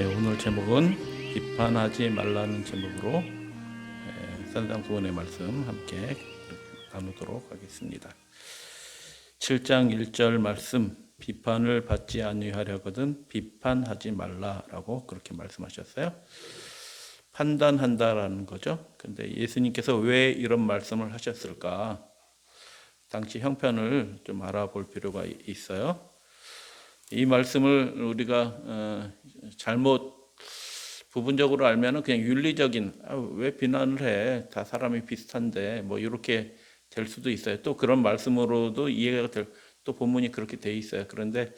오늘 제목은 비판하지 말라는 제목으로 산상수훈의 말씀 함께 나누도록 하겠습니다. 7장 1절 말씀, 비판을 받지 아니하려거든 비판하지 말라라고 그렇게 말씀하셨어요. 판단한다라는 거죠. 근데 예수님께서 왜 이런 말씀을 하셨을까? 당시 형편을 좀 알아볼 필요가 있어요. 이 말씀을 우리가 잘못 부분적으로 알면은 그냥 윤리적인 왜 비난을 해? 다 사람이 비슷한데 뭐 이렇게 될 수도 있어요. 또 그런 말씀으로도 이해가 될, 또 본문이 그렇게 돼 있어요. 그런데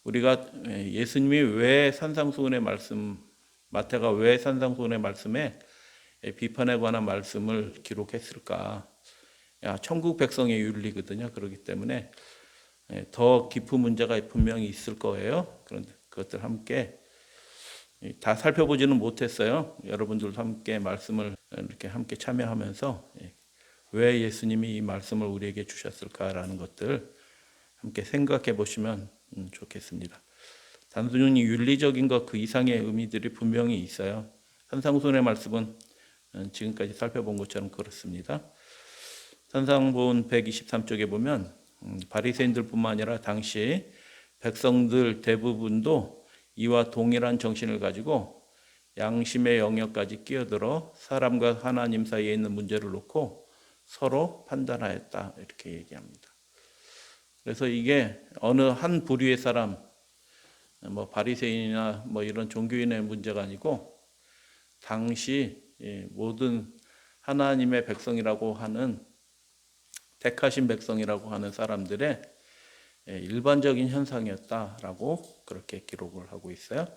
우리가 예수님이 왜 산상수훈의 말씀, 마태가 왜 산상수훈의 말씀에 비판에 관한 말씀을 기록했을까? 천국 백성의 윤리거든요. 그렇기 때문에 더 깊은 문제가 분명히 있을 거예요. 그런데 그것들 함께 다 살펴보지는 못했어요. 여러분들도 함께 말씀을 이렇게 함께 참여하면서 왜 예수님이 이 말씀을 우리에게 주셨을까라는 것들 함께 생각해 보시면 좋겠습니다. 단순히 윤리적인 것 그 이상의 의미들이 분명히 있어요. 산상수훈의 말씀은 지금까지 살펴본 것처럼 그렇습니다. 산상본 123쪽에 보면 바리새인들뿐만 아니라 당시 백성들 대부분도 이와 동일한 정신을 가지고 양심의 영역까지 끼어들어 사람과 하나님 사이에 있는 문제를 놓고 서로 판단하였다 이렇게 얘기합니다. 그래서 이게 어느 한 부류의 사람, 뭐 바리새인이나 뭐 이런 종교인의 문제가 아니고 당시 모든 하나님의 백성이라고 하는 택하신 백성이라고 하는 사람들의 일반적인 현상이었다라고 그렇게 기록을 하고 있어요.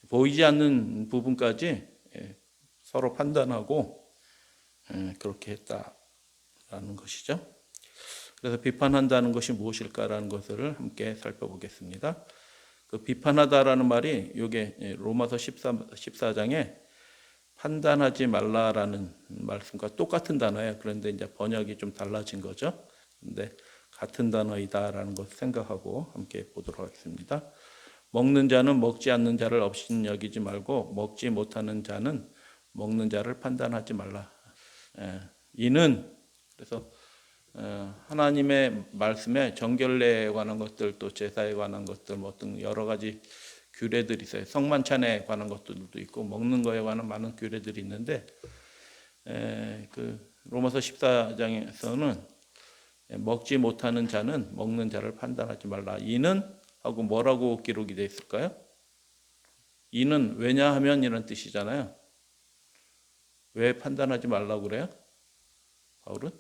보이지 않는 부분까지 서로 판단하고 그렇게 했다라는 것이죠. 그래서 비판한다는 것이 무엇일까라는 것을 함께 살펴보겠습니다. 그 비판하다라는 말이 이게 로마서 14장에 판단하지 말라라는 말씀과 똑같은 단어예요. 그런데 이제 번역이 좀 달라진 거죠. 근데 같은 단어이다라는 것을 생각하고 함께 보도록 하겠습니다. 먹는 자는 먹지 않는 자를 없인 여기지 말고 먹지 못하는 자는 먹는 자를 판단하지 말라. 이는 그래서 하나님의 말씀에 정결례에 관한 것들 또 제사에 관한 것들 뭐 등 여러 가지 규례들이 있어요. 성만찬에 관한 것들도 있고 먹는 거에 관한 많은 규례들이 있는데 그 로마서 14장에서는 먹지 못하는 자는 먹는 자를 판단하지 말라. 이는 하고 뭐라고 기록이 되어 있을까요? 이는 왜냐하면 이런 뜻이잖아요. 왜 판단하지 말라고 그래요? 바울은?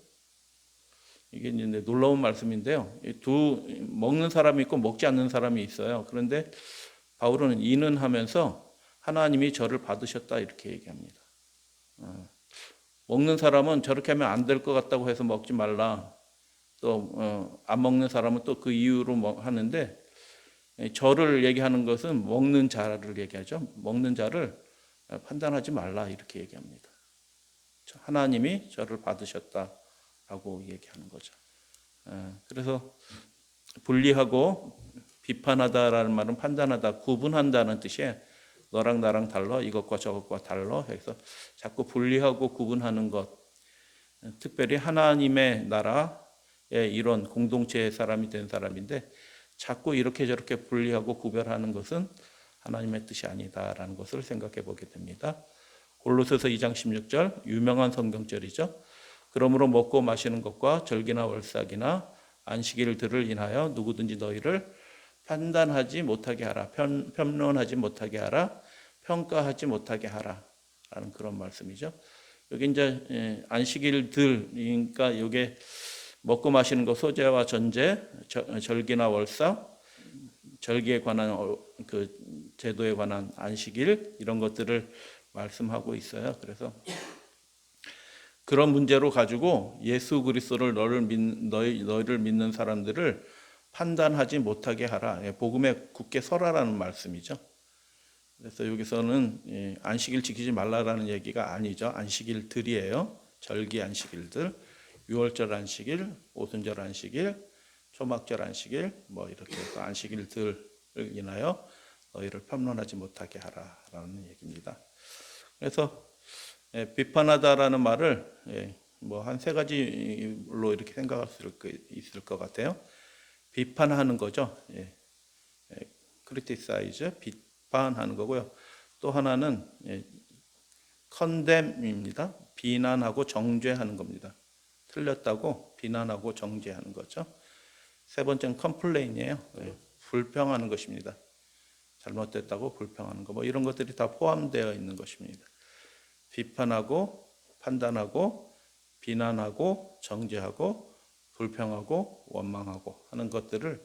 이게 이제 놀라운 말씀인데요. 두 먹는 사람이 있고 먹지 않는 사람이 있어요. 그런데 바울은 이는 하면서 하나님이 저를 받으셨다 이렇게 얘기합니다. 먹는 사람은 저렇게 하면 안 될 것 같다고 해서 먹지 말라. 또 안 먹는 사람은 또 그 이유로 하는데 저를 얘기하는 것은 먹는 자를 얘기하죠. 먹는 자를 판단하지 말라 이렇게 얘기합니다. 하나님이 저를 받으셨다라고 얘기하는 거죠. 그래서 분리하고 비판하다라는 말은 판단하다, 구분한다는 뜻이에요. 너랑 나랑 달라, 이것과 저것과 달라 해서 자꾸 분리하고 구분하는 것. 특별히 하나님의 나라의 이런 공동체의 사람이 된 사람인데 자꾸 이렇게 저렇게 분리하고 구별하는 것은 하나님의 뜻이 아니다라는 것을 생각해 보게 됩니다. 골로새서 2장 16절 유명한 성경절이죠. 그러므로 먹고 마시는 것과 절기나 월삭이나 안식일들을 인하여 누구든지 너희를 판단하지 못하게 하라. 편론하지 못하게 하라. 평가하지 못하게 하라. 라는 그런 말씀이죠. 여기 이제 안식일들이니까 이게 먹고 마시는 것, 소제와 전제, 절기나 월삭, 절기에 관한 그 제도에 관한 안식일 이런 것들을 말씀하고 있어요. 그래서 그런 문제로 가지고 예수 그리스도를 너희를 믿는 사람들을 판단하지 못하게 하라. 복음에 굳게 서라라는 말씀이죠. 그래서 여기서는 안식일 지키지 말라라는 얘기가 아니죠. 안식일들이에요. 절기 안식일들, 유월절 안식일, 오순절 안식일, 초막절 안식일 뭐 이렇게 해서 안식일들을 인하여 너희를 편론하지 못하게 하라라는 얘기입니다. 그래서 비판하다라는 말을 뭐 한 세 가지로 이렇게 생각할 수 있을 것 같아요. 비판하는 거죠. criticize, 비판하는 거고요. 또 하나는 condemn입니다. 비난하고 정죄하는 겁니다. 틀렸다고 비난하고 정죄하는 거죠. 세 번째는 complain이에요. 불평하는 것입니다. 잘못됐다고 불평하는 거, 뭐 이런 것들이 다 포함되어 있는 것입니다. 비판하고 판단하고 비난하고 정죄하고 불평하고 원망하고 하는 것들을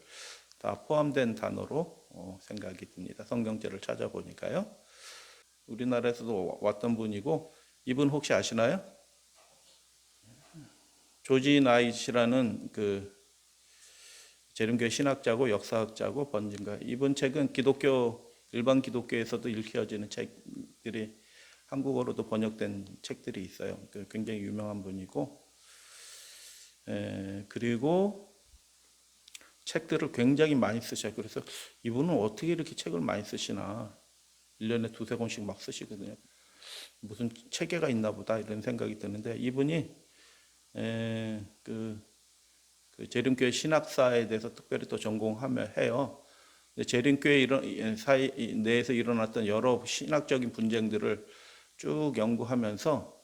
다 포함된 단어로 생각이 듭니다. 성경제를 찾아보니까요. 우리나라에서도 왔던 분이고, 이분 혹시 아시나요? 조지 나잇이라는 그 재림교회 신학자고 역사학자고 번진가. 이분 책은 일반 기독교에서도 읽혀지는 책들이 한국어로도 번역된 책들이 있어요. 굉장히 유명한 분이고, 그리고 책들을 굉장히 많이 쓰셔요. 그래서 이분은 어떻게 이렇게 책을 많이 쓰시나, 1년에 두세 권씩 막 쓰시거든요. 무슨 체계가 있나 보다 이런 생각이 드는데, 이분이 그 재림교회 신학사에 대해서 특별히 또 전공해요. 재림교회 내에서 일어났던 여러 신학적인 분쟁들을 쭉 연구하면서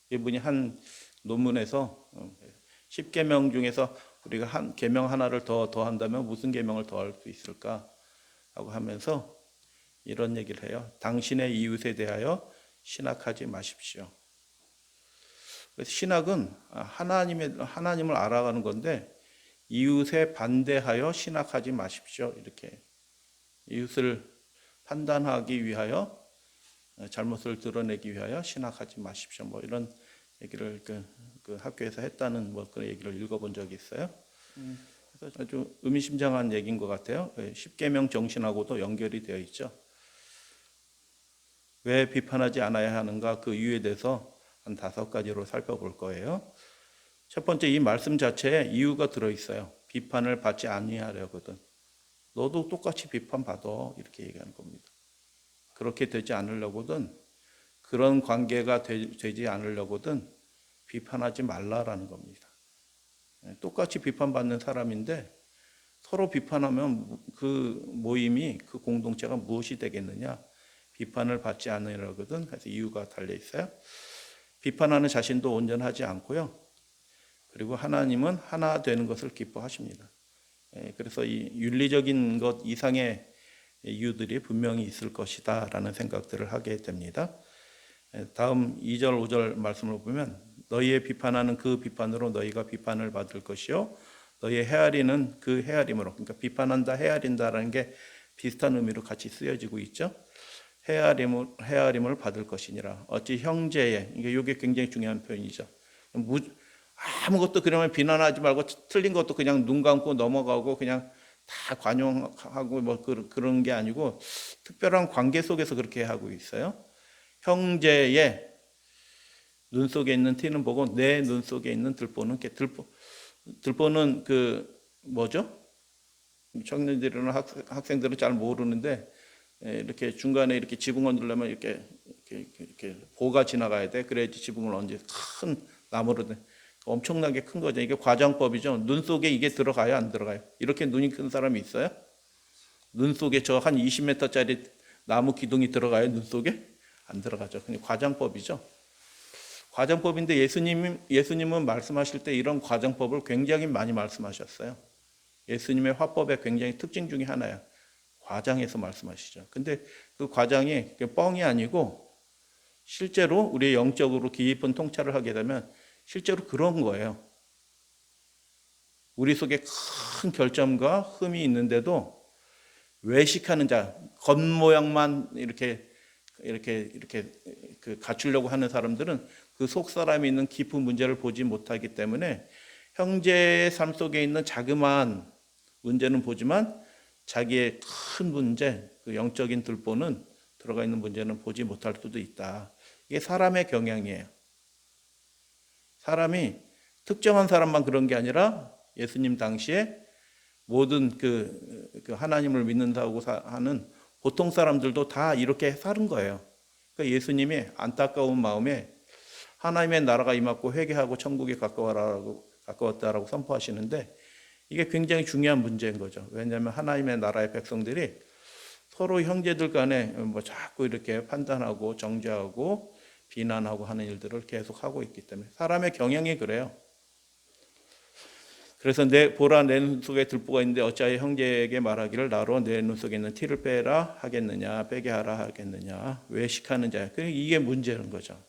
이분이 한 논문에서 10계명 중에서 우리가 계명 하나를 더 한다면 무슨 계명을 더 할 수 있을까 하고 하면서 이런 얘기를 해요. 당신의 이웃에 대하여 신학하지 마십시오. 그래서 신학은 하나님을 알아가는 건데, 이웃에 반대하여 신학하지 마십시오. 이렇게 이웃을 판단하기 위하여, 잘못을 드러내기 위하여 신학하지 마십시오. 뭐 이런 얘기를 그 학교에서 했다는 뭐 그런 얘기를 읽어본 적이 있어요. 그래서 아주 의미심장한 얘기인 것 같아요. 십계명 정신하고도 연결이 되어 있죠. 왜 비판하지 않아야 하는가, 그 이유에 대해서 한 5가지로 살펴볼 거예요. 첫 번째, 이 말씀 자체에 이유가 들어있어요. 비판을 받지 아니하려거든. 너도 똑같이 비판받아, 이렇게 얘기하는 겁니다. 그렇게 되지 않으려거든, 그런 관계가 되지 않으려거든 비판하지 말라라는 겁니다. 똑같이 비판받는 사람인데 서로 비판하면 그 모임이, 그 공동체가 무엇이 되겠느냐, 비판을 받지 않으려거든. 그래서 이유가 달려 있어요. 비판하는 자신도 온전하지 않고요. 그리고 하나님은 하나 되는 것을 기뻐하십니다. 그래서 이 윤리적인 것 이상의 이유들이 분명히 있을 것이다 라는 생각들을 하게 됩니다. 다음 2절 5절 말씀을 보면, 너희의 비판하는 그 비판으로 너희가 비판을 받을 것이요 너희의 헤아리는 그 헤아림으로, 그러니까 비판한다 헤아린다라는 게 비슷한 의미로 같이 쓰여지고 있죠. 헤아림을 받을 것이니라. 어찌 형제의, 이게 굉장히 중요한 표현이죠. 아무것도 그러면 비난하지 말고 틀린 것도 그냥 눈 감고 넘어가고 그냥 다 관용하고 뭐 그런 게 아니고, 특별한 관계 속에서 그렇게 하고 있어요. 형제의 눈 속에 있는 티는 보고 내 눈 속에 있는 들보는 들보는 그 뭐죠? 청년들이나 학생들은 잘 모르는데, 이렇게 중간에 이렇게 지붕을 누르면 이렇게 보가 지나가야 돼. 그래야지 지붕을 얹지. 큰 나무로 돼. 엄청나게 큰 거죠. 이게 과장법이죠. 눈 속에 이게 들어가요, 안 들어가요? 이렇게 눈이 큰 사람이 있어요? 눈 속에 저 한 20m짜리 나무 기둥이 들어가요, 눈 속에? 안 들어가죠. 그냥 과장법이죠. 과장법인데 예수님은 말씀하실 때 이런 과장법을 굉장히 많이 말씀하셨어요. 예수님의 화법의 굉장히 특징 중에 하나야. 과장해서 말씀하시죠. 근데 그 과장이 뻥이 아니고 실제로 우리의 영적으로 깊은 통찰을 하게 되면 실제로 그런 거예요. 우리 속에 큰 결점과 흠이 있는데도 외식하는 자, 겉모양만 이렇게 갖추려고 하는 사람들은 그 속 사람이 있는 깊은 문제를 보지 못하기 때문에 형제의 삶 속에 있는 자그마한 문제는 보지만 자기의 큰 문제, 그 영적인 들보는, 들어가 있는 문제는 보지 못할 수도 있다. 이게 사람의 경향이에요. 사람이 특정한 사람만 그런 게 아니라 예수님 당시에 모든 그 하나님을 믿는다고 하는 보통 사람들도 다 이렇게 사는 거예요. 그러니까 예수님이 안타까운 마음에 하나님의 나라가 임하고 회개하고 천국에 가까웠다라고 선포하시는데 이게 굉장히 중요한 문제인 거죠. 왜냐하면 하나님의 나라의 백성들이 서로 형제들 간에 뭐 자꾸 이렇게 판단하고 정죄하고 비난하고 하는 일들을 계속 하고 있기 때문에 사람의 경향이 그래요. 그래서 보라 내 눈 속에 들보가 있는데 어찌하여 형제에게 말하기를 나로 내 눈 속에 있는 티를 빼라 하겠느냐 빼게 하라 하겠느냐 외식하는 자야. 이게 문제는 거죠.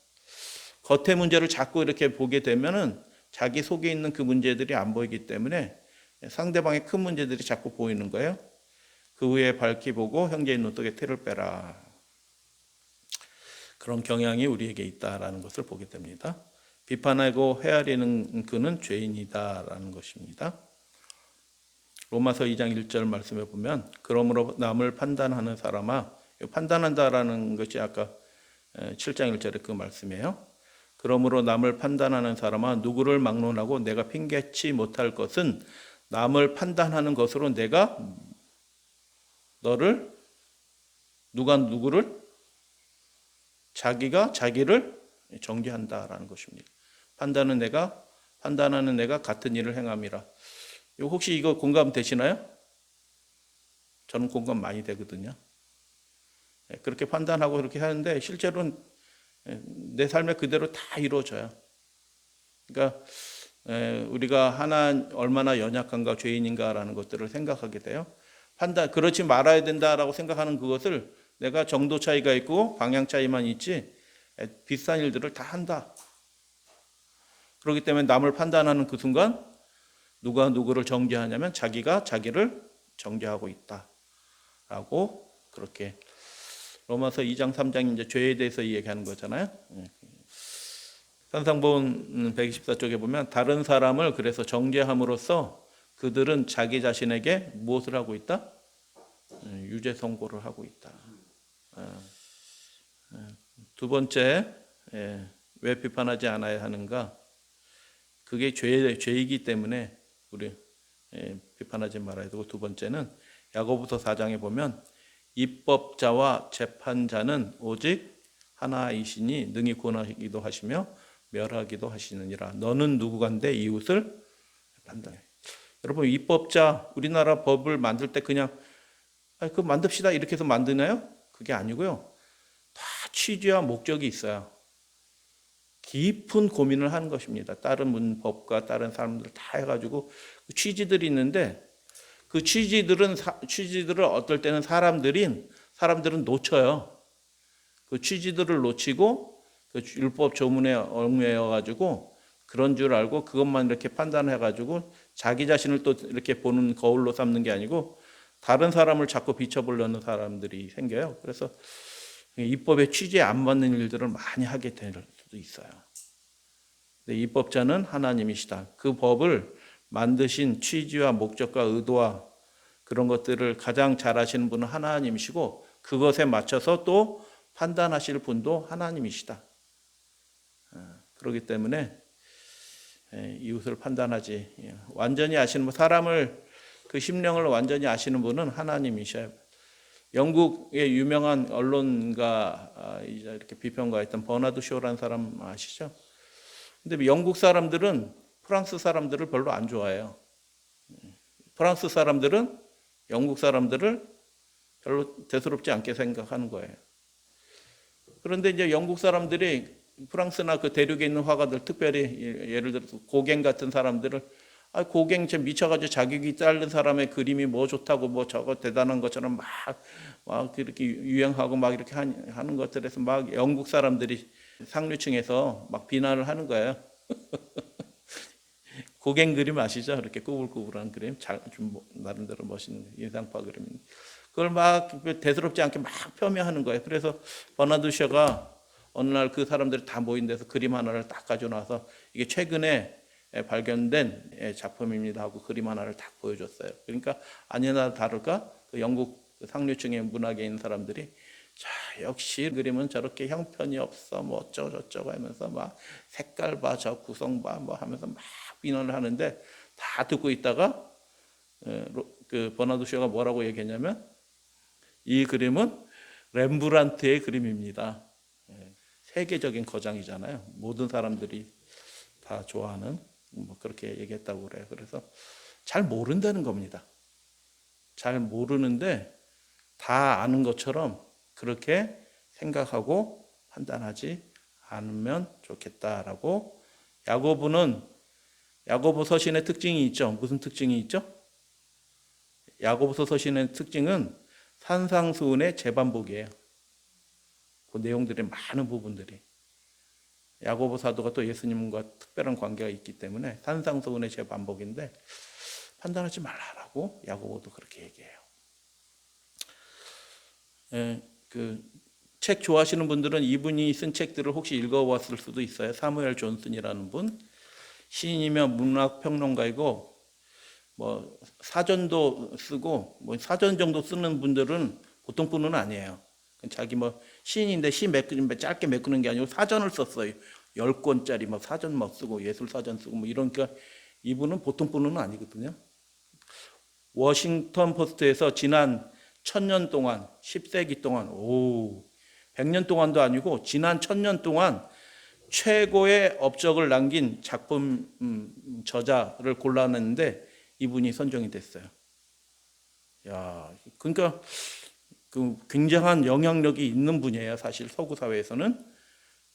겉의 문제를 자꾸 이렇게 보게 되면은 자기 속에 있는 그 문제들이 안 보이기 때문에 상대방의 큰 문제들이 자꾸 보이는 거예요. 그 후에 밝히 보고 형제의 눈 속에 티를 빼라. 그런 경향이 우리에게 있다라는 것을 보게 됩니다. 비판하고 헤아리는 그는 죄인이다라는 것입니다. 로마서 2장 1절 말씀에 보면 그러므로 남을 판단하는 사람아, 판단한다라는 것이 아까 7장 1절의 그 말씀이에요. 그러므로 남을 판단하는 사람아 누구를 막론하고 내가 핑계치 못할 것은 남을 판단하는 것으로 내가 너를 누구를 자기가 자기를 정죄한다라는 것입니다. 판단하는 내가 같은 일을 행함이라. 혹시 이거 공감 되시나요? 저는 공감 많이 되거든요. 그렇게 판단하고 그렇게 하는데 실제로는 내 삶에 그대로 다 이루어져요. 그러니까 우리가 얼마나 연약한가 죄인인가라는 것들을 생각하게 돼요. 그렇지 말아야 된다라고 생각하는 그것을 내가 정도 차이가 있고 방향 차이만 있지 비슷한 일들을 다 한다. 그렇기 때문에 남을 판단하는 그 순간 누가 누구를 정죄하냐면 자기가 자기를 정죄하고 있다라고 그렇게 로마서 2장 3장 이제 죄에 대해서 얘기하는 거잖아요. 산상본 124쪽에 보면 다른 사람을 그래서 정죄함으로써 그들은 자기 자신에게 무엇을 하고 있다? 유죄 선고를 하고 있다. 두 번째, 왜 비판하지 않아야 하는가? 그게 죄이기 때문에 우리 비판하지 말아야 되고, 두 번째는 야고보서 4장에 보면 입법자와 재판자는 오직 하나이시니 능히 구원하기도 하시며 멸하기도 하시느니라. 너는 누구간데 이웃을 판단해. 여러분, 입법자, 우리나라 법을 만들 때 그냥 그거 만듭시다 이렇게 해서 만드나요? 그게 아니고요. 다 취지와 목적이 있어요. 깊은 고민을 하는 것입니다. 다른 문법과 다른 사람들 다 해가지고 취지들이 있는데 그 취지들을 어떨 때는 사람들은 놓쳐요. 그 취지들을 놓치고 그 율법 조문에 얽매여가지고 그런 줄 알고 그것만 이렇게 판단해가지고 자기 자신을 또 이렇게 보는 거울로 삼는 게 아니고 다른 사람을 자꾸 비춰보려는 사람들이 생겨요. 그래서 입법의 취지에 안 맞는 일들을 많이 하게 될 수도 있어요. 근데 입법자는 하나님이시다. 그 법을 만드신 취지와 목적과 의도와 그런 것들을 가장 잘 아시는 분은 하나님이시고 그것에 맞춰서 또 판단하실 분도 하나님이시다. 그렇기 때문에 이웃을 판단하지 완전히 아시는 분, 사람을 그 심령을 완전히 아시는 분은 하나님이셔요. 영국의 유명한 언론가 이렇게 비평가했던 버나드 쇼라는 사람 아시죠? 근데 영국 사람들은 프랑스 사람들을 별로 안 좋아해요. 프랑스 사람들은 영국 사람들을 별로 대수롭지 않게 생각하는 거예요. 그런데 이제 영국 사람들이 프랑스나 그 대륙에 있는 화가들, 특별히 예를 들어서 고갱 같은 사람들을 고갱 미쳐가지고 자기 자른 사람의 그림이 뭐 좋다고 뭐 저거 대단한 것처럼 막 이렇게 유행하고 막 이렇게 하는 것들에서 막 영국 사람들이 상류층에서 막 비난을 하는 거예요. 고갱 그림 아시죠? 이렇게 꾸불꾸불한 그림, 좀 나름대로 멋있는 인상파 그림. 그걸 막 대수롭지 않게 막 폄훼하는 거예요. 그래서 버나드 셔가 어느 날 그 사람들이 다 모인 데서 그림 하나를 딱 가져놔서 이게 최근에 발견된 작품입니다 하고 그림 하나를 딱 보여줬어요. 그러니까 아니나 다를까 그 영국 상류층의 문학에 있는 사람들이 자, 역시 그림은 저렇게 형편이 없어 뭐 어쩌고 저쩌고 하면서 막 색깔 봐, 저 구성 봐 뭐 하면서 막 비난을 하는데 다 듣고 있다가 그 버나드 셔가 뭐라고 얘기했냐면 이 그림은 렘브란트의 그림입니다. 세계적인 거장이잖아요. 모든 사람들이 다 좋아하는, 뭐 그렇게 얘기했다고 그래요. 그래서 잘 모른다는 겁니다. 잘 모르는데 다 아는 것처럼 그렇게 생각하고 판단하지 않으면 좋겠다라고. 야고보 서신의 특징이 있죠. 무슨 특징이 있죠? 야고보서 서신의 특징은 산상수훈의 재반복이에요. 그 내용들의 많은 부분들이. 야고보 사도가 또 예수님과 특별한 관계가 있기 때문에 산상수훈의 재반복인데 판단하지 말라라고 야고보도 그렇게 얘기해요. 그 책 좋아하시는 분들은 이분이 쓴 책들을 혹시 읽어봤을 수도 있어요. 사무엘 존슨이라는 분, 시인이며 문학 평론가이고 뭐 사전도 쓰고 뭐 사전 정도 쓰는 분들은 보통 분은 아니에요. 자기 뭐 시인인데 시 짧게 메꾸는 게 아니고 사전을 썼어요. 10권짜리 막 사전 막 쓰고 예술 사전 쓰고 뭐 이러니까 이분은 보통 분은 아니거든요. 워싱턴 포스트에서 지난 1000년 동안 10세기 동안 100년 동안도 아니고 지난 1000년 동안 최고의 업적을 남긴 작품 저자를 골라냈는데 이분이 선정이 됐어요. 야, 그러니까 그 굉장한 영향력이 있는 분이에요. 사실 서구 사회에서는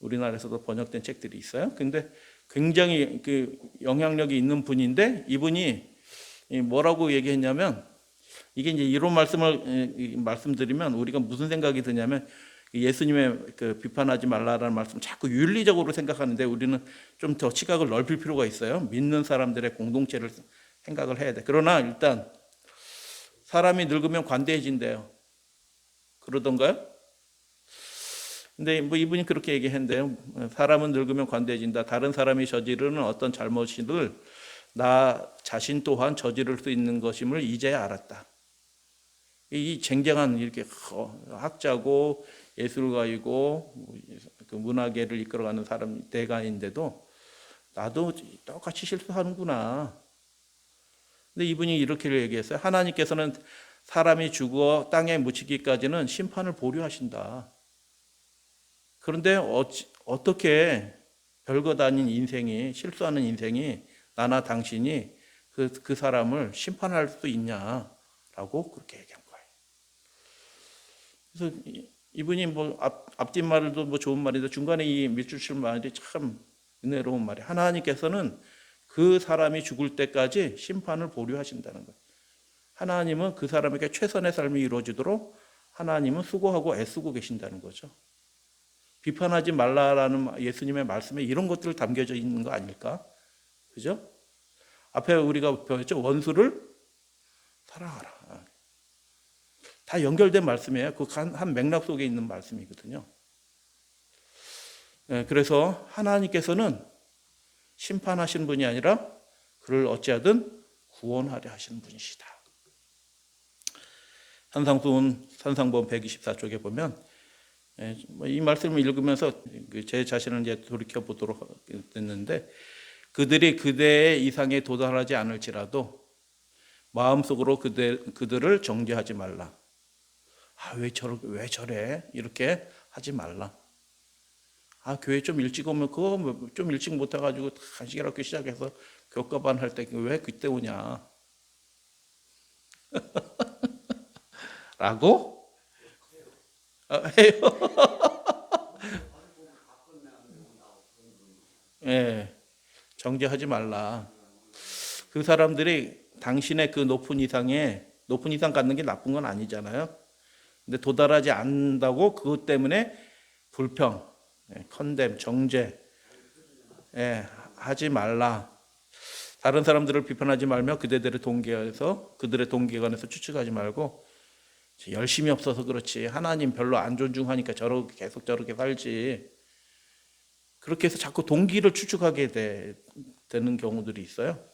우리나라에서도 번역된 책들이 있어요. 근데 굉장히 그 영향력이 있는 분인데 이분이 뭐라고 얘기했냐면 이게 이제 이런 말씀을 말씀드리면 우리가 무슨 생각이 드냐면 예수님의 그 비판하지 말라라는 말씀 자꾸 윤리적으로 생각하는데 우리는 좀 더 시각을 넓힐 필요가 있어요. 믿는 사람들의 공동체를 생각을 해야 돼. 그러나 일단 사람이 늙으면 관대해진대요. 그러던가요? 근데 뭐 이분이 그렇게 얘기했는데요. 사람은 늙으면 관대해진다. 다른 사람이 저지르는 어떤 잘못을 나 자신 또한 저지를 수 있는 것임을 이제야 알았다. 이 쟁쟁한 이렇게 학자고 예술가이고 그 문화계를 이끌어가는 사람 대가인데도 나도 똑같이 실수하는구나. 근데 이분이 이렇게 얘기했어요. 하나님께서는 사람이 죽어 땅에 묻히기까지는 심판을 보류하신다. 그런데 어떻게 별것 아닌 인생이 실수하는 인생이 나나 당신이 그 사람을 심판할 수 있냐라고 그렇게 얘기한 거예요. 그래서 이분이 뭐 앞뒷말도 뭐 좋은 말인데 중간에 이 밑줄 칠 말이 참 은혜로운 말이에요. 하나님께서는 그 사람이 죽을 때까지 심판을 보류하신다는 거예요. 하나님은 그 사람에게 최선의 삶이 이루어지도록 하나님은 수고하고 애쓰고 계신다는 거죠. 비판하지 말라라는 예수님의 말씀에 이런 것들 담겨져 있는 거 아닐까? 그죠? 앞에 우리가 배웠죠. 원수를 사랑하라. 다 연결된 말씀이에요. 그 한 맥락 속에 있는 말씀이거든요. 그래서 하나님께서는 심판하시는 분이 아니라 그를 어찌하든 구원하려 하시는 분이시다. 산상보험 124쪽에 보면 이 말씀을 읽으면서 제 자신을 이제 돌이켜 보도록 됐는데 그들이 그대의 이상에 도달하지 않을지라도 마음속으로 그들을 정죄하지 말라. 왜 저래? 이렇게 하지 말라. 교회 좀 일찍 오면 그거 좀 일찍 못 와가지고 간식이라고 시작해서 교과반 할 때 왜 그때 오냐? 라고 해요. 예, 정죄하지 말라. 그 사람들이 당신의 그 높은 이상 갖는 게 나쁜 건 아니잖아요. 근데 도달하지 않는다고 그것 때문에 불평, 컨뎀, 정죄 하지 말라. 다른 사람들을 비판하지 말며 그들의 동기관에서 추측하지 말고 열심히 없어서 그렇지 하나님 별로 안 존중하니까 계속 저렇게 살지. 그렇게 해서 자꾸 동기를 추측하게 되는 경우들이 있어요.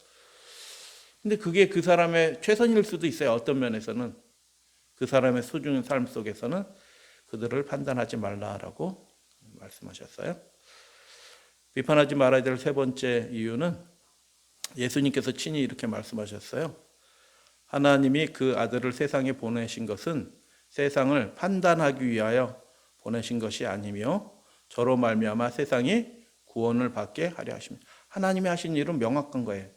근데 그게 그 사람의 최선일 수도 있어요. 어떤 면에서는 그 사람의 소중한 삶 속에서는 그들을 판단하지 말라라고 말씀하셨어요. 비판하지 말아야 될 세 번째 이유는 예수님께서 친히 이렇게 말씀하셨어요. 하나님이 그 아들을 세상에 보내신 것은 세상을 판단하기 위하여 보내신 것이 아니며 저로 말미암아 세상이 구원을 받게 하려 하십니다. 하나님이 하신 일은 명확한 거예요.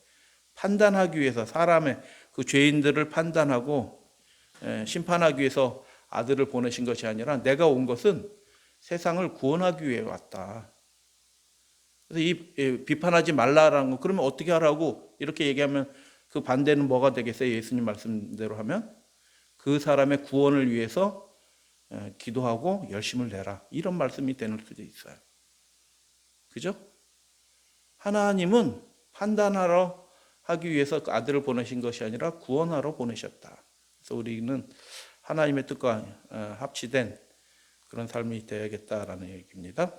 판단하기 위해서, 사람의 그 죄인들을 판단하고 심판하기 위해서 아들을 보내신 것이 아니라 내가 온 것은 세상을 구원하기 위해 왔다. 그래서 이 비판하지 말라라는 거, 그러면 어떻게 하라고 이렇게 얘기하면 그 반대는 뭐가 되겠어요? 예수님 말씀대로 하면 그 사람의 구원을 위해서 기도하고 열심을 내라, 이런 말씀이 되는 수도 있어요. 그죠? 하나님은 판단하러 하기 위해서 그 아들을 보내신 것이 아니라 구원하러 보내셨다. 그래서 우리는 하나님의 뜻과 합치된 그런 삶이 되어야겠다라는 얘기입니다.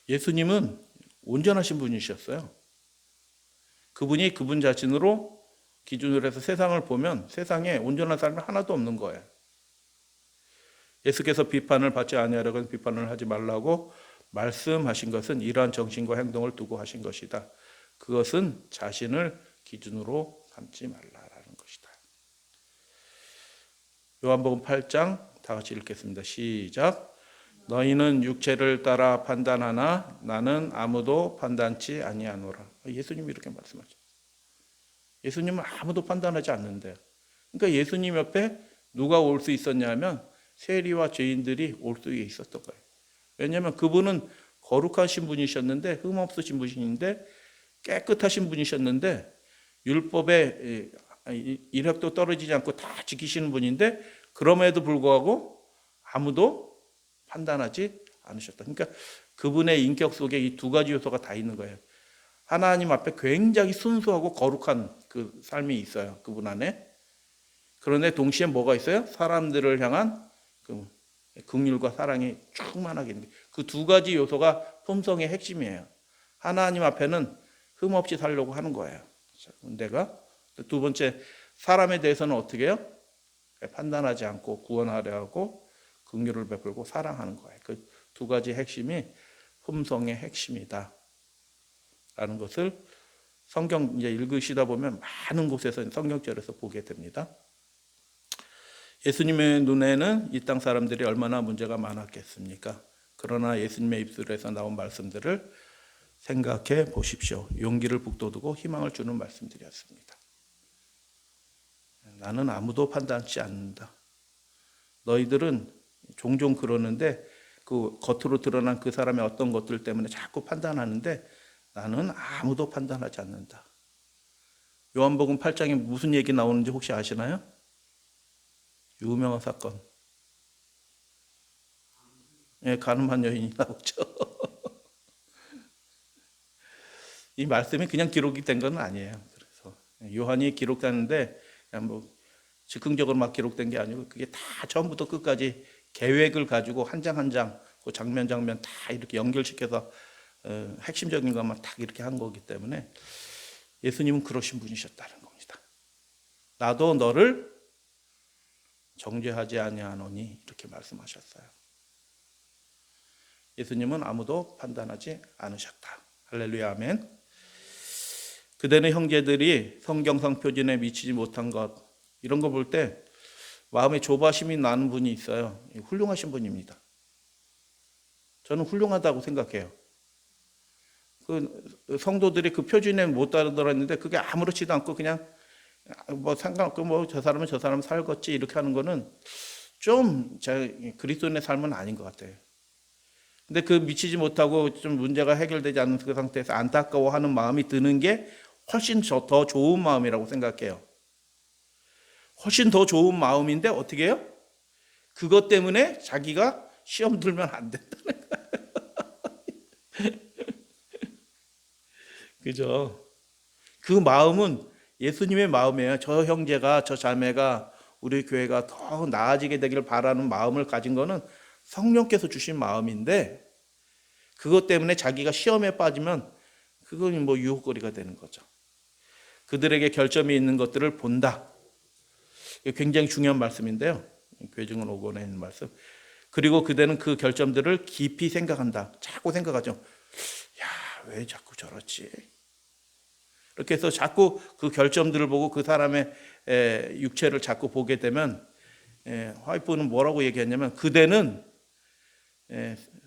예수님은 온전하신 분이셨어요. 그분이 그분 자신으로 기준으로 해서 세상을 보면 세상에 온전한 사람이 하나도 없는 거예요. 예수께서 비판을 받지 아니하려고 비판을 하지 말라고 말씀하신 것은 이러한 정신과 행동을 두고 하신 것이다. 그것은 자신을 기준으로 삼지 말라라는 것이다. 요한복음 8장 다 같이 읽겠습니다. 시작. 너희는 육체를 따라 판단하나 나는 아무도 판단치 아니하노라. 예수님이 이렇게 말씀하셨어요. 예수님은 아무도 판단하지 않는데, 그러니까 예수님 옆에 누가 올 수 있었냐면 세리와 죄인들이 올 수 있었던 거예요. 왜냐하면 그분은 거룩하신 분이셨는데, 흠없으신 분이신데, 깨끗하신 분이셨는데, 율법에 이력도 떨어지지 않고 다 지키시는 분인데, 그럼에도 불구하고 아무도 판단하지 않으셨다. 그러니까 그분의 인격 속에 이 두 가지 요소가 다 있는 거예요. 하나님 앞에 굉장히 순수하고 거룩한 그 삶이 있어요, 그분 안에. 그런데 동시에 뭐가 있어요? 사람들을 향한 그 긍휼과 사랑이 충만하게 있는, 그 두 가지 요소가 품성의 핵심이에요. 하나님 앞에는 흠없이 살려고 하는 거예요. 내가 두 번째, 사람에 대해서는 어떻게 해요? 판단하지 않고 구원하려 하고 긍휼을 베풀고 사랑하는 거예요. 그 두 가지 핵심이 품성의 핵심이다 라는 것을 성경 이제 읽으시다 보면 많은 곳에서 성경절에서 보게 됩니다. 예수님의 눈에는 이 땅 사람들이 얼마나 문제가 많았겠습니까? 그러나 예수님의 입술에서 나온 말씀들을 생각해 보십시오. 용기를 북돋우고 희망을 주는 말씀들이었습니다. 나는 아무도 판단치 않는다. 너희들은 종종 그러는데 그 겉으로 드러난 그 사람의 어떤 것들 때문에 자꾸 판단하는데 나는 아무도 판단하지 않는다. 요한복음 8장에 무슨 얘기 나오는지 혹시 아시나요? 유명한 사건. 예, 가늠한 여인이 나오죠. 이 말씀이 그냥 기록이 된 건 아니에요. 그래서 요한이 기록하는데 그냥 뭐 즉흥적으로 막 기록된 게 아니고 그게 다 처음부터 끝까지 계획을 가지고 한 장 한 장, 그 장면 장면 다 이렇게 연결시켜서 핵심적인 것만 딱 이렇게 한 거기 때문에 예수님은 그러신 분이셨다는 겁니다. 나도 너를 정죄하지 아니하노니 이렇게 말씀하셨어요. 예수님은 아무도 판단하지 않으셨다. 할렐루야, 아멘. 그대는 형제들이 성경상 표준에 미치지 못한 것, 이런 거 볼 때 마음에 조바심이 나는 분이 있어요. 훌륭하신 분입니다. 저는 훌륭하다고 생각해요. 그 성도들이 그 표준에 못 따르더랬는데 그게 아무렇지도 않고 그냥 뭐 상관없고 뭐 저 사람은 저 사람 살겠지 이렇게 하는 거는 좀 그리스도인의 삶은 아닌 것 같아요. 근데 그 미치지 못하고 좀 문제가 해결되지 않는 그 상태에서 안타까워하는 마음이 드는 게 훨씬 더 좋은 마음이라고 생각해요. 훨씬 더 좋은 마음인데 어떻게 해요? 그것 때문에 자기가 시험 들면 안 된다는 거예요. 그죠? 그 마음은 예수님의 마음이에요. 저 형제가, 저 자매가, 우리 교회가 더 나아지게 되기를 바라는 마음을 가진 거는 성령께서 주신 마음인데 그것 때문에 자기가 시험에 빠지면 그건 뭐 유혹거리가 되는 거죠. 그들에게 결점이 있는 것들을 본다. 굉장히 중요한 말씀인데요. 괴증은 5권에 있는 말씀. 그리고 그대는 그 결점들을 깊이 생각한다. 자꾸 생각하죠. 야, 왜 자꾸 저렇지? 이렇게 해서 자꾸 그 결점들을 보고 그 사람의 육체를 자꾸 보게 되면 화이프는 뭐라고 얘기했냐면 그대는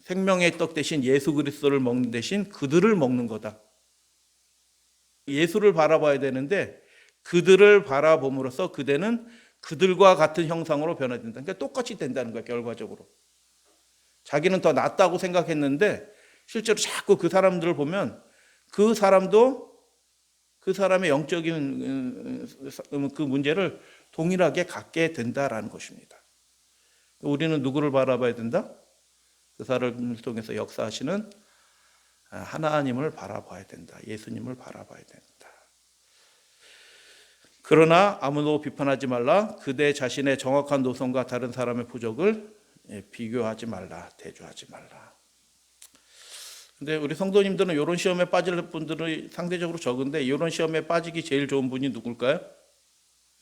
생명의 떡 대신 예수 그리스도를 먹는 대신 그들을 먹는 거다. 예수를 바라봐야 되는데 그들을 바라봄으로써 그대는 그들과 같은 형상으로 변화된다. 그러니까 똑같이 된다는 거야, 결과적으로. 자기는 더 낫다고 생각했는데 실제로 자꾸 그 사람들을 보면 그 사람도 그 사람의 영적인 그 문제를 동일하게 갖게 된다라는 것입니다. 우리는 누구를 바라봐야 된다? 그 사람을 통해서 역사하시는 하나님을 바라봐야 된다. 예수님을 바라봐야 된다. 그러나 아무도 비판하지 말라. 그대 자신의 정확한 노선과 다른 사람의 부족을 비교하지 말라. 대조하지 말라. 근데 우리 성도님들은 이런 시험에 빠질 분들이 상대적으로 적은데 이런 시험에 빠지기 제일 좋은 분이 누굴까요?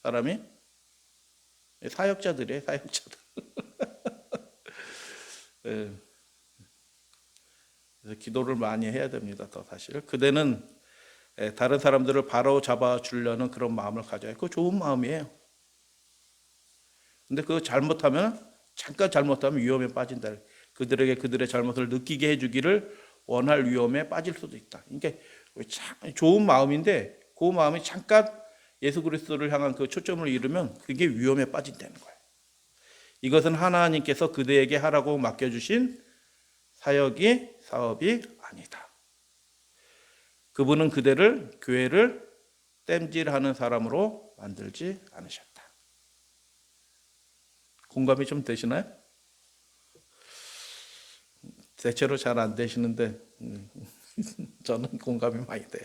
사람이? 사역자들이에요. 사역자들. 네. 그래서 기도를 많이 해야 됩니다. 더 사실. 그대는 다른 사람들을 바로 잡아주려는 그런 마음을 가져야 그거 좋은 마음이에요. 근데 그거 잘못하면 잠깐 잘못하면 위험에 빠진다. 그들에게 그들의 잘못을 느끼게 해주기를 원할 위험에 빠질 수도 있다. 그러니까 좋은 마음인데 그 마음이 잠깐 예수 그리스도를 향한 그 초점을 잃으면 그게 위험에 빠진다는 거예요. 이것은 하나님께서 그대에게 하라고 맡겨주신 사업이 아니다. 그분은 그대를 교회를 땜질하는 사람으로 만들지 않으셨다. 공감이 좀 되시나요? 대체로 잘 안 되시는데 저는 공감이 많이 돼요.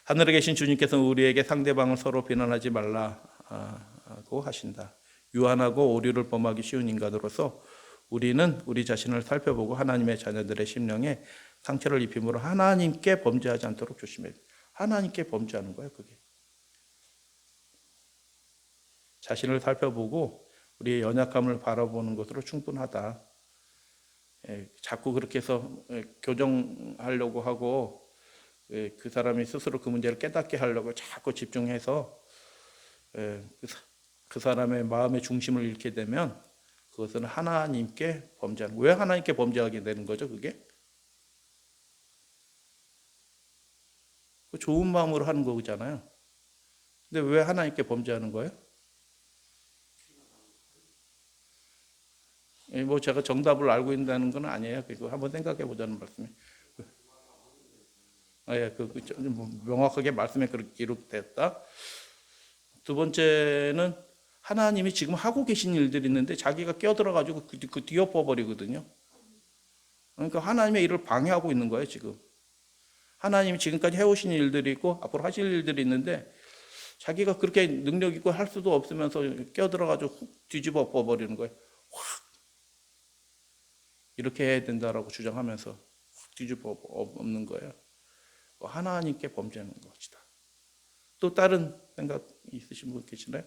하늘에 계신 주님께서는 우리에게 상대방을 서로 비난하지 말라고 하신다. 유한하고 오류를 범하기 쉬운 인간으로서 우리는 우리 자신을 살펴보고 하나님의 자녀들의 심령에 상처를 입힘으로 하나님께 범죄하지 않도록 조심해야 돼요. 하나님께 범죄하는 거예요, 그게. 자신을 살펴보고 우리의 연약함을 바라보는 것으로 충분하다. 자꾸 그렇게 해서 교정하려고 하고 그 사람이 스스로 그 문제를 깨닫게 하려고 자꾸 집중해서 그 사람의 마음의 중심을 잃게 되면 그것은 하나님께 범죄하는 거예요. 왜 하나님께 범죄하게 되는 거죠, 그게? 좋은 마음으로 하는 거잖아요. 근데 왜 하나님께 범죄하는 거예요? 뭐 제가 정답을 알고 있다는 건 아니에요. 그거 한번 생각해 보자는 말씀이에요. 명확하게 말씀에 그렇게 기록됐다. 두 번째는 하나님이 지금 하고 계신 일들이 있는데 자기가 끼어들어가지고 그 뒤엎어 버리거든요. 그러니까 하나님의 일을 방해하고 있는 거예요, 지금. 하나님이 지금까지 해오신 일들이 있고 앞으로 하실 일들이 있는데 자기가 그렇게 능력 있고 할 수도 없으면서 끼어들어가지고 훅 뒤집어 버리는 거예요. 확 이렇게 해야 된다라고 주장하면서 확 뒤집어 엎는 거예요. 하나님께 범죄하는 것이다. 또 다른 생각 있으신 분 계시나요?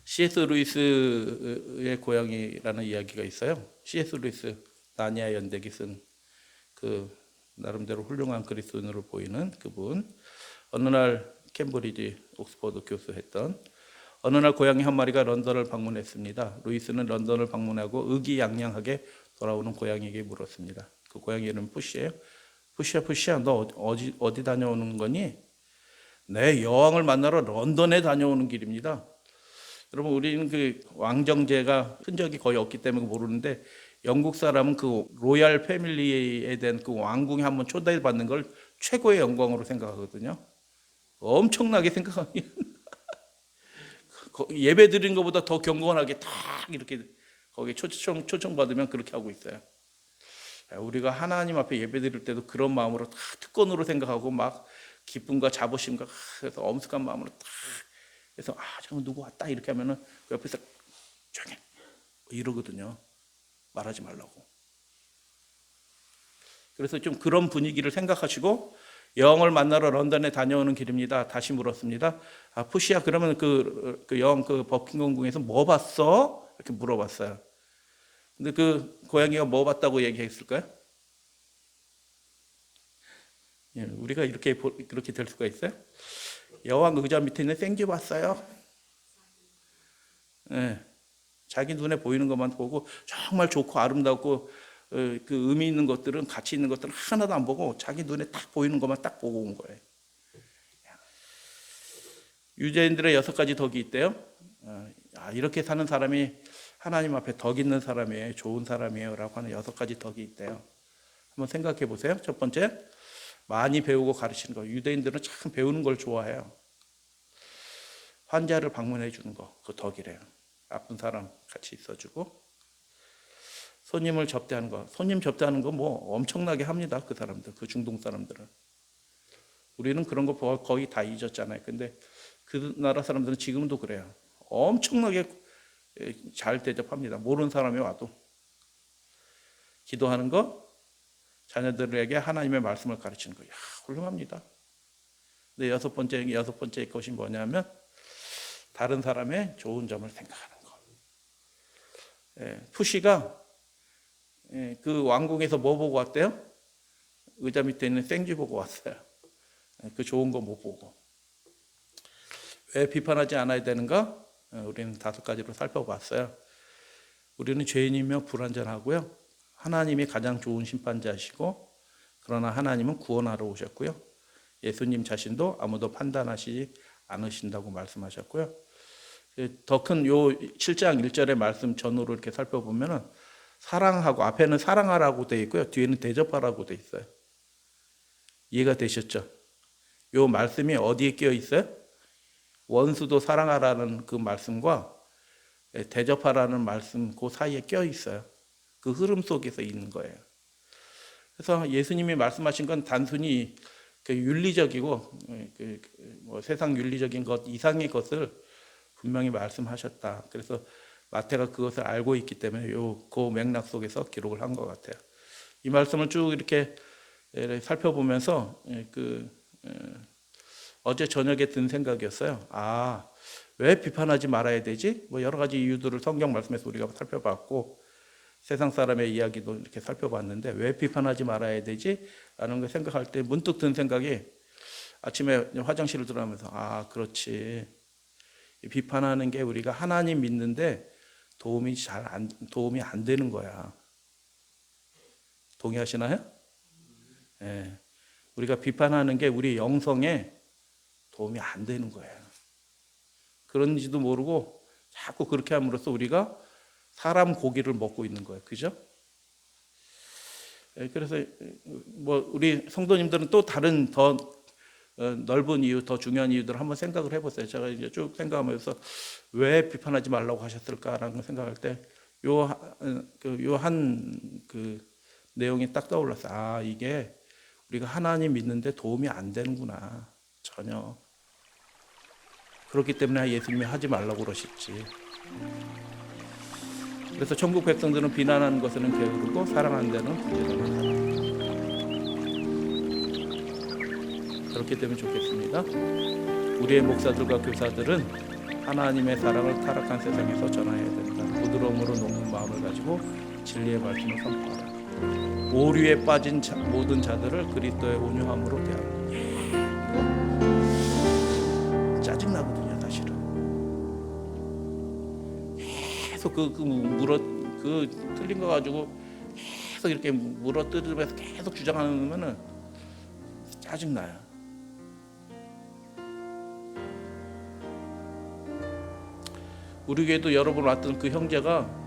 C.S. 루이스의 고향이라는 이야기가 있어요. C.S. 루이스 나니아 연대기 쓴 그 나름대로 훌륭한 그리스도인으로 보이는 그분. 어느 날 캠브리지 옥스퍼드 교수했던 어느 날 고양이 한 마리가 런던을 방문했습니다. 루이스는 런던을 방문하고 의기양양하게 돌아오는 고양이에게 물었습니다. 그 고양이 이름은 푸시예요. 푸시야 너 어디 다녀오는 거니? 네, 여왕을 만나러 런던에 다녀오는 길입니다. 여러분 우리는 그 왕정제가 흔적이 거의 없기 때문에 모르는데 영국 사람은 그 로얄 패밀리에 대한 그 왕궁에 한번 초대받는 걸 최고의 영광으로 생각하거든요. 엄청나게 생각하면 예배 드린 것보다 더 경건하게 딱 이렇게 거기에 초청 받으면 그렇게 하고 있어요. 우리가 하나님 앞에 예배 드릴 때도 그런 마음으로 다 특권으로 생각하고 막 기쁨과 자부심과 그래서 엄숙한 마음으로 딱 그래서 저거 누구 왔다 이렇게 하면은 그 옆에서 조용히 이러거든요. 말하지 말라고. 그래서 좀 그런 분위기를 생각하시고 여왕을 만나러 런던에 다녀오는 길입니다. 다시 물었습니다. 푸시야 그러면 그 여왕 그 버킹엄 궁에서 뭐 봤어? 이렇게 물어봤어요. 근데 그 고양이가 뭐 봤다고 얘기했을까요? 예, 우리가 그렇게 될 수가 있어요? 여왕 의자 밑에 있는 생쥐 봤어요? 예, 자기 눈에 보이는 것만 보고 정말 좋고 아름답고 그 의미 있는 것들은 가치 있는 것들은 하나도 안 보고 자기 눈에 딱 보이는 것만 딱 보고 온 거예요. 유대인들의 6가지 덕이 있대요. 이렇게 사는 사람이 하나님 앞에 덕 있는 사람이에요. 좋은 사람이에요. 라고 하는 6가지 덕이 있대요. 한번 생각해 보세요. 첫 번째, 많이 배우고 가르치는 거. 유대인들은 참 배우는 걸 좋아해요. 환자를 방문해 주는 거, 그 덕이래요. 아픈 사람 같이 있어주고. 손님을 접대하는 거. 손님 접대하는 거 뭐 엄청나게 합니다. 그 사람들, 그 중동 사람들은. 우리는 그런 거 거의 다 잊었잖아요. 근데 그 나라 사람들은 지금도 그래요. 엄청나게 잘 대접합니다. 모르는 사람이 와도. 기도하는 거, 자녀들에게 하나님의 말씀을 가르치는 거. 훌륭합니다. 근데 여섯 번째 것이 뭐냐면 다른 사람의 좋은 점을 생각하는 거. 푸시가 그 왕궁에서 뭐 보고 왔대요? 의자 밑에 있는 생쥐 보고 왔어요. 그 좋은 거 못 보고. 왜 비판하지 않아야 되는가? 우리는 5가지로 살펴봤어요. 우리는 죄인이며 불완전하고요. 하나님이 가장 좋은 심판자시고, 그러나 하나님은 구원하러 오셨고요. 예수님 자신도 아무도 판단하시지 않으신다고 말씀하셨고요. 더 큰 요 7장 1절의 말씀 전후로 이렇게 살펴보면은 사랑하고, 앞에는 사랑하라고 되어 있고요. 뒤에는 대접하라고 되어 있어요. 이해가 되셨죠? 요 말씀이 어디에 끼어 있어요? 원수도 사랑하라는 그 말씀과 대접하라는 말씀 그 사이에 껴 있어요. 그 흐름 속에서 있는 거예요. 그래서 예수님이 말씀하신 건 단순히 그 윤리적이고 뭐 세상 윤리적인 것 이상의 것을 분명히 말씀하셨다. 그래서 마태가 그것을 알고 있기 때문에 그 맥락 속에서 기록을 한 것 같아요. 이 말씀을 쭉 이렇게 살펴보면서 어제 저녁에 든 생각이었어요. 왜 비판하지 말아야 되지? 뭐 여러 가지 이유들을 성경 말씀에서 우리가 살펴봤고, 세상 사람의 이야기도 이렇게 살펴봤는데 왜 비판하지 말아야 되지? 라는 걸 생각할 때 문득 든 생각이, 아침에 화장실을 들어가면서 그렇지. 비판하는 게 우리가 하나님 믿는데 도움이 안 되는 거야. 동의하시나요? 네. 우리가 비판하는 게 우리 영성에 도움이 안 되는 거예요. 그런지도 모르고 자꾸 그렇게 함으로써 우리가 사람 고기를 먹고 있는 거예요. 그죠? 그래서 뭐 우리 성도님들은 또 다른 더 넓은 이유, 더 중요한 이유들을 한번 생각을 해보세요. 제가 이제 쭉 생각하면서 왜 비판하지 말라고 하셨을까라는 걸 생각할 때 요 한 내용이 딱 떠올랐어요. 이게 우리가 하나님 믿는데 도움이 안 되는구나. 전혀. 그렇기 때문에 예수님이 하지 말라고 그러셨지. 그래서 천국 백성들은 비난하는 것에는 게으르고 사랑하는 데는 부지런하다. 그렇기 때문에 좋겠습니다. 우리의 목사들과 교사들은 하나님의 사랑을 타락한 세상에서 전해야 된다. 부드러움으로 녹는 마음을 가지고 진리의 말씀을 선포하라. 오류에 빠진 모든 자들을 그리스도의 온유함으로 대하라. 짜증나거든요, 사실은. 계속 틀린 거 가지고 계속 이렇게 물어뜯으면서 계속 주장하면은 짜증나요. 우리 교회도 여러 번 왔던 그 형제가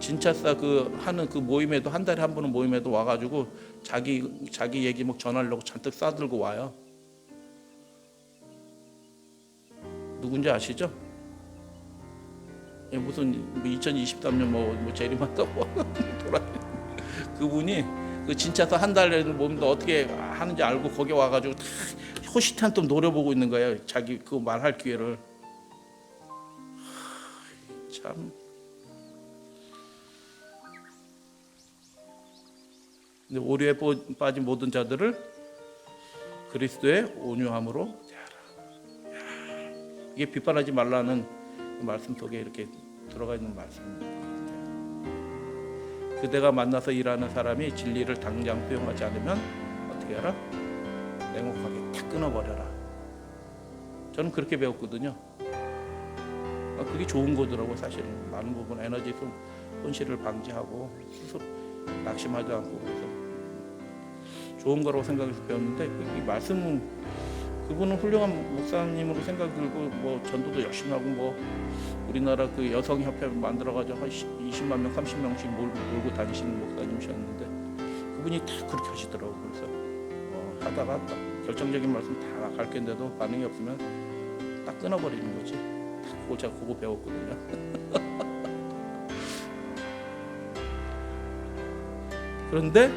진짜사 하는 그 모임에도 한 달에 한 번은 모임에도 와가지고 자기 얘기 막 전하려고 잔뜩 싸들고 와요. 누군지 아시죠? 무슨 2023년 뭐 재림한다고 그분이 그 진짜사 한 달에 모임도 어떻게 하는지 알고 거기 와가지고 다 호시탄 노려보고 있는 거예요. 자기 그 말할 기회를. 참. 근데 오류에 빠진 모든 자들을 그리스도의 온유함으로 대하라. 이게 비판하지 말라는 말씀 속에 이렇게 들어가 있는 말씀인 것 같아요. 그대가 만나서 일하는 사람이 진리를 당장 수용하지 않으면 어떻게 하라? 냉혹하게 탁 끊어버려라. 저는 그렇게 배웠거든요. 그게 좋은 거더라고. 사실은 많은 부분 에너지 손실을 방지하고 스스로 낙심하지 않고 그래서 좋은 거라고 생각해서 배웠는데 이 말씀은 그분은 훌륭한 목사님으로 생각이 들고 뭐 전도도 열심히 하고 뭐 우리나라 그 여성협회 만들어가지고 한 20만 명, 30명씩 몰고 다니시는 목사님이셨는데 그분이 다 그렇게 하시더라고. 그래서 하다가 딱 결정적인 말씀 다 가르쳤는데도 반응이 없으면 딱 끊어버리는 거지. 그걸 제가 그거 배웠거든요. 그런데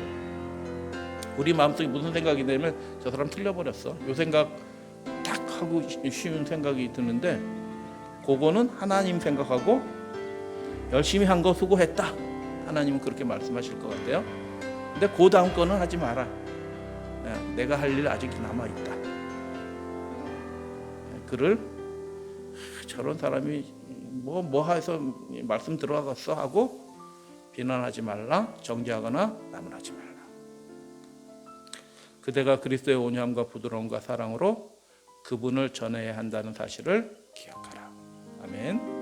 우리 마음속에 무슨 생각이 되면 저 사람 틀려버렸어. 요 생각 딱 하고 쉬운 생각이 드는데 그거는 하나님 생각하고 열심히 한 거 수고했다. 하나님은 그렇게 말씀하실 것 같아요. 근데 그 다음 거는 하지 마라. 내가 할 일 아직 남아있다. 그를 저런 사람이 뭐 해서 말씀 들어갔어 하고 비난하지 말라. 정죄하거나 나무라지 말라. 그대가 그리스도의 온유함과 부드러움과 사랑으로 그분을 전해야 한다는 사실을 기억하라. 아멘.